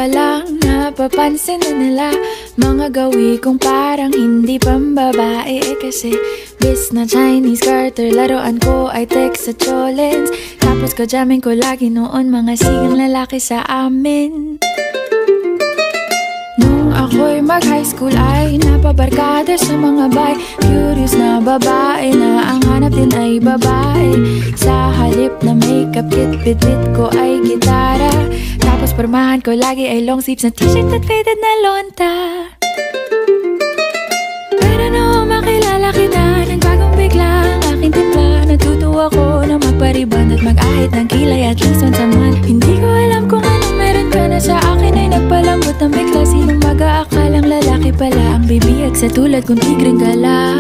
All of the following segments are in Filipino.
pa lang napapansin na nila mga gawi kong parang hindi pambabae. Kasi bis na Chinese Carter, laruan ko ay text sa cholens. Tapos kajamin ko lagi noon mga sigang lalaki sa amin. Nung ako'y mag-high school ay napabarkada sa mga bay. Curious na babae na ang hanap din ay babae. Sa halip na makeup kit, bit-bit ko ay gitara. Tapos pormahan ko lagi ay long sleeves na t-shirt at faded na lonta. Pero nung makilala kita, nagbagong bigla ang aking timpla. Natutuwa ko na magpariban at mag-ahit ng kilay at least once a month. Hindi ko alam kung anong meron ka na sa akin ay nagpalambot ng bigla. Sinong mag-aakalang lalaki pala ang bibiyag sa tulad kong tigreng gala.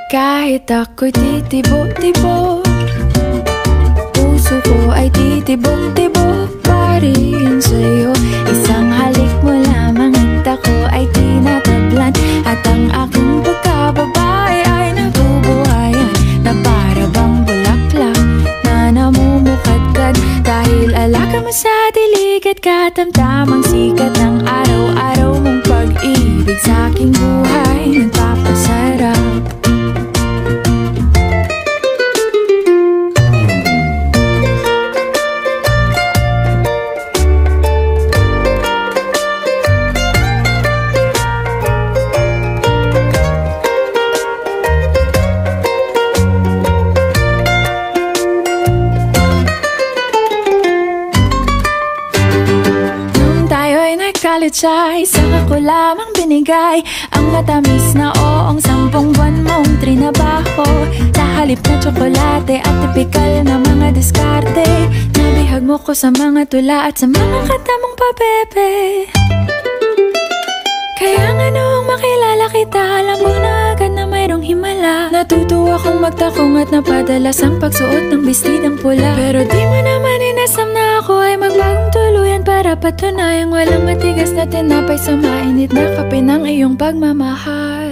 Kahit ako'y titibo-tibo, puso ko ay titibok-tibok pa rin sa'yo. Isang halik mo lamang at ako ay tinatablan. At ang aking pagkababae ay nabubuhayan na para bang bulaklak na namumukadkad. Dahil alaga mo sa dilig at katamtamang sikat ng araw-araw mong pag-ibig sa aking buhay nagpapasarap. Ay saka ko lamang binigay ang matamis na oong 10 buwan mong trinabaho. Sa halip na tsokolate at tipikal na mga diskarte, nabihag mo ko sa mga tula at sa mga kata mong pabebe. Kaya nga noong makilala kita, alam ko na agad na mayroong himala. Natutuwa kong magtakong at napadalas ang pagsuot ng bestidang pula. Pero di mo naman inasam na ako ay magbagong tuluyan para patunayang walang matigas na tinapay sa mainit na kape ng iyong pagmamahal.